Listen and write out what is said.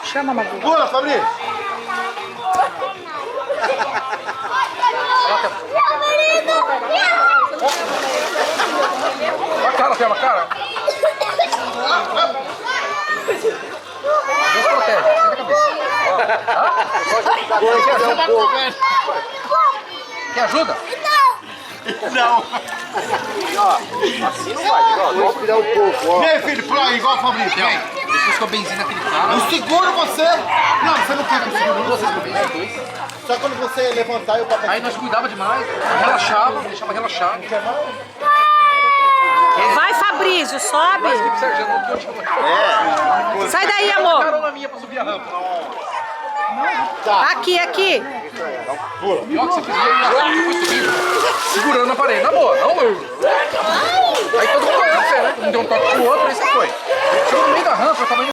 Chama, Magu. Pula, Fabrício. Olha a cara, Thelma, a cara. Deus protege, senta a cabeça. Quer ajuda? Não. Assim não vai, vamos virar um pouco, ó. Vem, filho, pula aí, igual o Fabrício. Vem. Depois que eu benzina aquele cara. Eu seguro você. Não, você não quer que eu segure você. Só quando você levantar e o papai... Aí nós cuidava demais, relaxava, deixava relaxado. Vai, Fabrício, sobe. Mas que Sérgio, não que eu Sai daí, amor. carona minha pra subir a rampa. Aqui, aqui. Pior que você fez, ele foi subindo, segurando na parede, na boa, não eu. Aí todo mundo olhando pra você, né? Um deu um toque pro outro, aí você foi. Chegou no meio da rampa, eu tava indo